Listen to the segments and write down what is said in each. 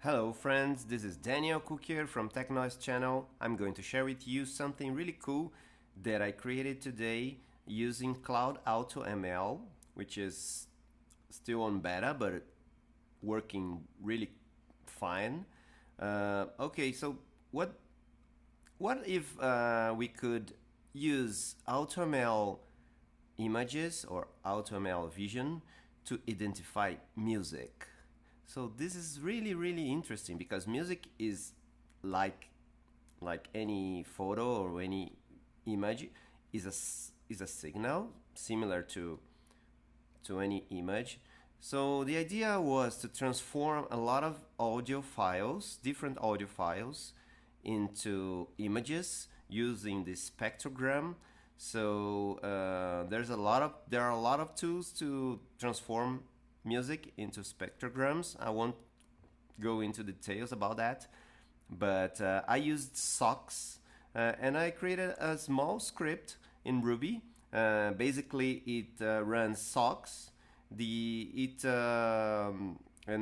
Hello friends, this is Daniel Cukier from TechNoise channel. I'm going to share with you something really cool that I created today using Cloud AutoML, which is still on beta but working really fine. Okay, so what if we could use AutoML images or AutoML Vision to identify music? So this is really interesting because music is like any photo or any image is a signal similar to any image. So the idea was to transform a lot of audio files, different audio files, into images using the spectrogram. So there are a lot of tools to transform music into spectrograms. I won't go into details about that, but I used socks and I created a small script in Ruby. Basically, it runs socks, and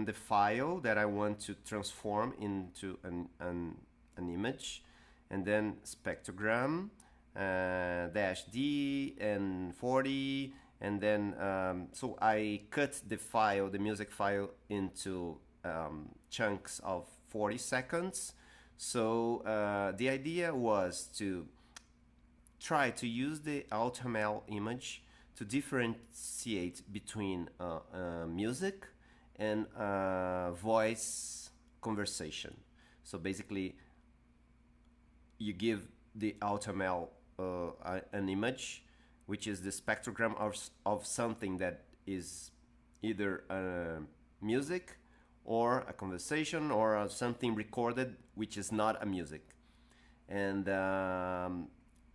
the file that I want to transform into an image, and then spectrogram dash D and 40. And then so I cut the music file into chunks of 40 seconds. So the idea was to try to use the AutoML image to differentiate between music and voice conversation. So basically, you give the AutoML an image, which is the spectrogram of something that is either music or a conversation or something recorded which is not a music. And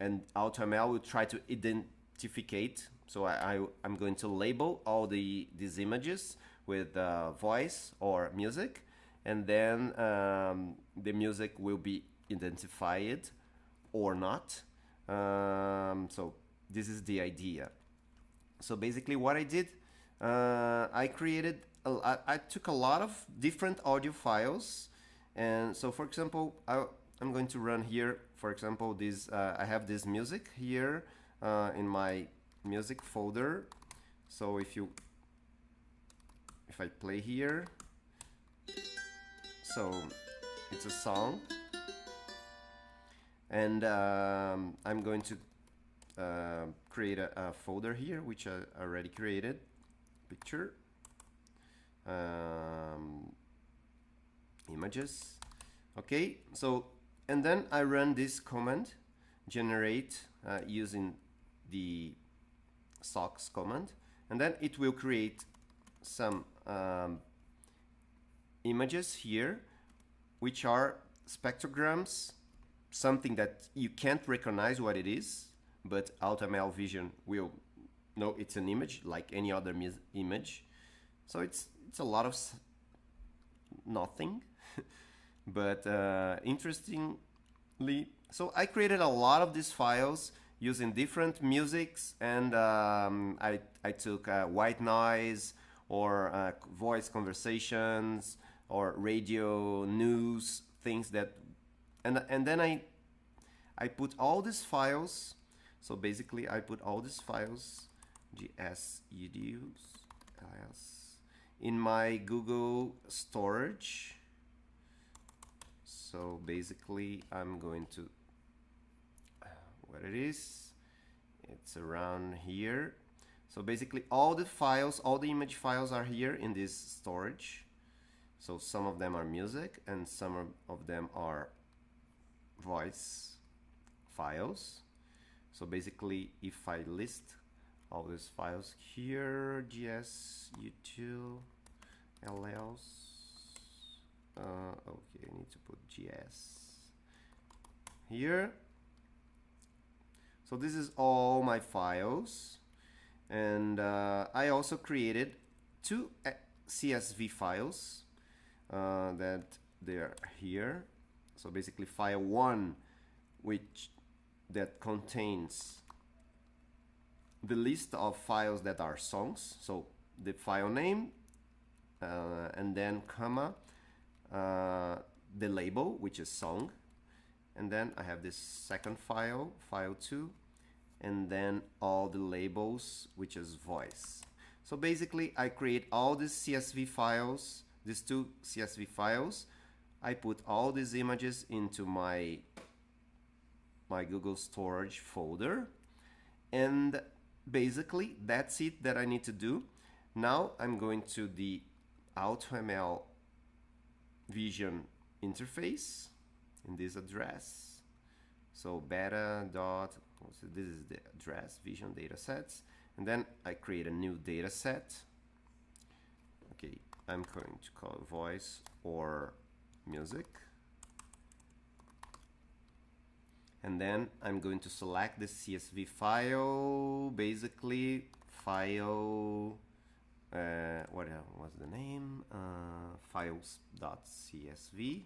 AutoML will try to identificate. So I'm going to label all these images with voice or music, and then the music will be identified or not. So this is the idea. So basically what I did, I took a lot of different audio files. And so for example, I'm going to run here, for example, this I have this music here in my music folder. So if I play here, so it's a song, and I'm going to create a folder here, which I already created, picture, images. Okay, so, and then I run this command, generate, using the socks command, and then it will create some images here, which are spectrograms, something that you can't recognize what it is, but AutoML Vision will know it's an image like any other image. So it's a lot of nothing, but interestingly, so I created a lot of these files using different musics, and I took white noise or voice conversations or radio news things that, and then I put all these files. So basically, I put all these files, in my Google storage. So basically, I'm going to, what it is, it's around here. So basically, all the files, all the image files are here in this storage. So some of them are music and some of them are voice files. So basically, if I list all these files here, GS, util, LLs, okay, I need to put GS here. So this is all my files, and I also created two CSV files that they're here. So basically, file 1, that contains the list of files that are songs. So the file name, and then comma, the label, which is song, and then I have this second file, file 2, and then all the labels, which is voice. So basically I create all these CSV files, these two CSV files. I put all these images into my Google storage folder, and basically that's it that I need to do. Now I'm going to the AutoML Vision interface in this address. So beta dot, so this is the address, Vision datasets, and then I create a new dataset. Okay, I'm going to call it voice or music, and then I'm going to select the CSV file, basically file, what was the name, files.csv.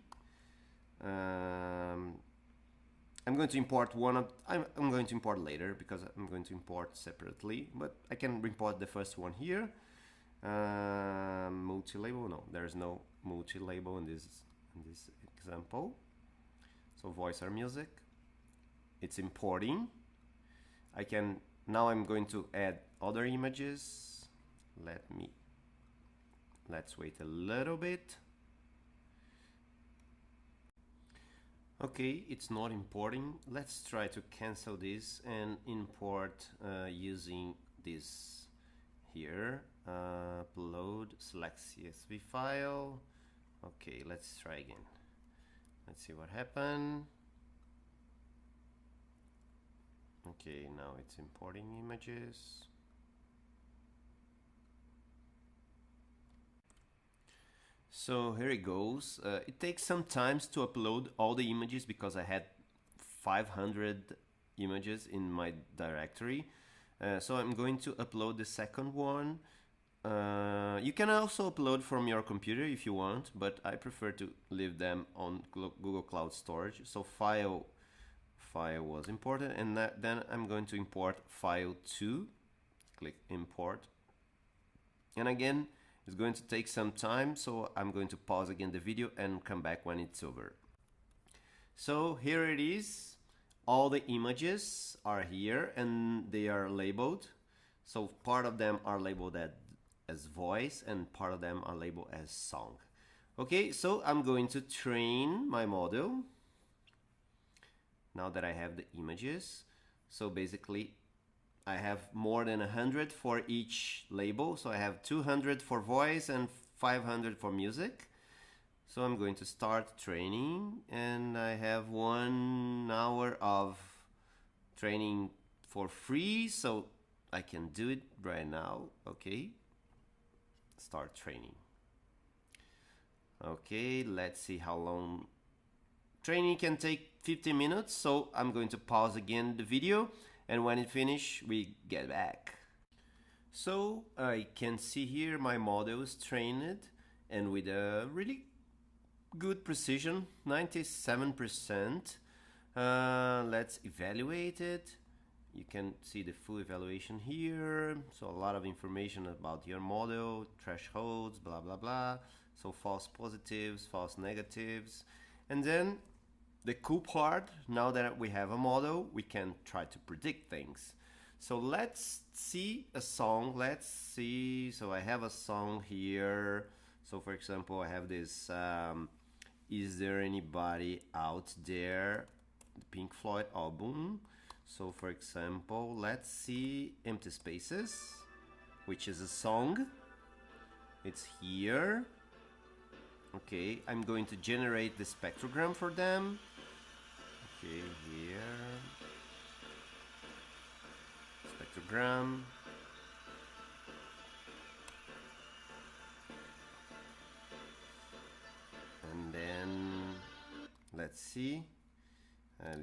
I'm going to import one of, I'm going to import later because I'm going to import separately, but I can import the first one here. Multi-label, no, there's no multi-label in this example. So voice or music, it's importing. Now I'm going to add other images. Let's wait a little bit. Okay, it's not importing. Let's try to cancel this and import using this here. Upload, select CSV file. Okay, let's try again. Let's see what happened. Okay, now it's importing images. So here it goes. It takes some time to upload all the images because I had 500 images in my directory. So I'm going to upload the second one. You can also upload from your computer if you want, but I prefer to leave them on Google Cloud Storage. So file was imported, and then I'm going to import file 2. Click import, and again it's going to take some time, so I'm going to pause again the video and come back when it's over. So here it is. All the images are here and they are labeled. So part of them are labeled as voice and part of them are labeled as song. Okay, so I'm going to train my model now that I have the images. So basically I have more than 100 for each label. So I have 200 for voice and 500 for music. So I'm going to start training, and I have 1 hour of training for free, so I can do it right now. Okay, start training. Okay, let's see how long. Training can take 15 minutes, so I'm going to pause again the video, and when it finishes, we get back. So I can see here my model is trained, and with a really good precision, 97%. Let's evaluate it. You can see the full evaluation here. So a lot of information about your model, thresholds, blah, blah, blah. So false positives, false negatives. And then the cool part, now that we have a model, we can try to predict things. So let's see a song. Let's see. So I have a song here. So for example, I have this, Is There Anybody Out There? The Pink Floyd album. So for example, let's see Empty Spaces, which is a song. It's here. Okay, I'm going to generate the spectrogram for them. Okay, here. Spectrogram. And then let's see. I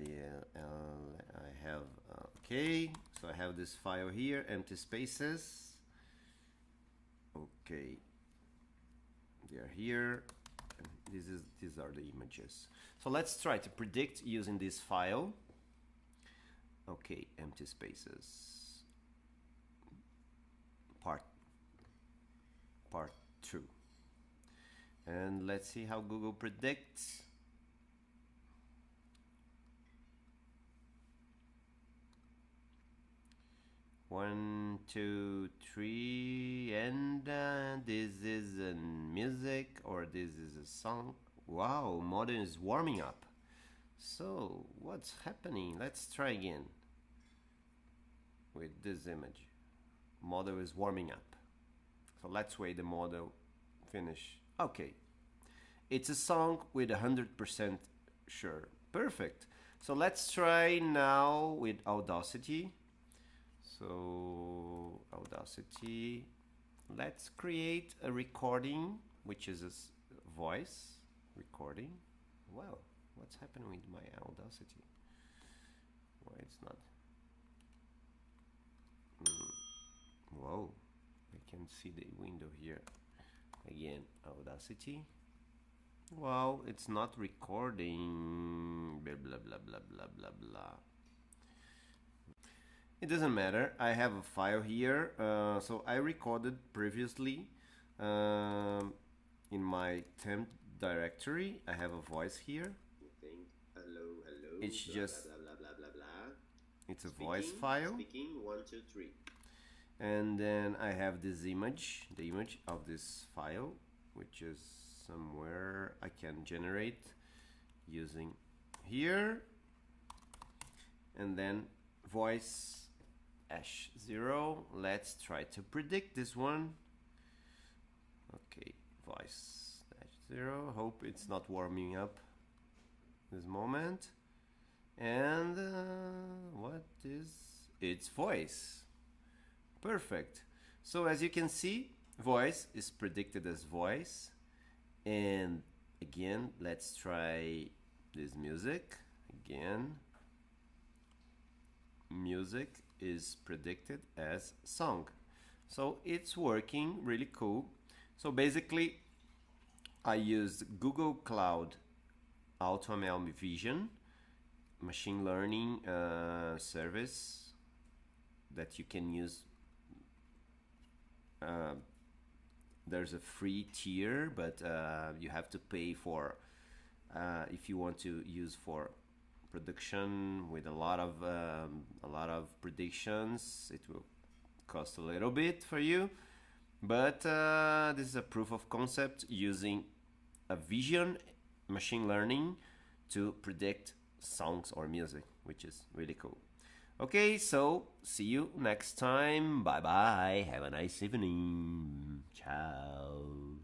have okay, so I have this file here, empty spaces. Okay, they are here. And these are the images. So let's try to predict using this file. Okay, empty spaces. Part 2. And let's see how Google predicts. One, two, three, and this is a music, or this is a song. Wow, model is warming up. So what's happening? Let's try again with this image. Model is warming up. So let's wait the model finish. Okay, it's a song with 100% sure. Perfect. So let's try now with Audacity. So Audacity, let's create a recording, which is a voice recording. Wow, what's happening with my Audacity? Why it's not? Whoa, I can see the window here. Again, Audacity. Wow, it's not recording. Blah blah blah blah blah blah blah. It doesn't matter. I have a file here. So I recorded previously in my temp directory. I have a voice here. Hello, hello. It's blah, just blah, blah, blah, blah, blah. It's a voice file. Speaking 1, 2, 3. And then I have this image, the image of this file, which is somewhere I can generate using here. And then voice -0. Let's try to predict this one. Okay, voice -0. Hope it's not warming up this moment. And what is its voice? Perfect. So as you can see, voice is predicted as voice. And again, let's try this music again. Music is predicted as song. So it's working really cool. So basically I used Google Cloud AutoML Vision, machine learning service that you can use. There's a free tier, but you have to pay for if you want to use for production with a lot of predictions. It will cost a little bit for you, but this is a proof of concept using a vision machine learning to predict songs or music, which is really cool. Okay, so see you next time. Bye bye. Have a nice evening. Ciao.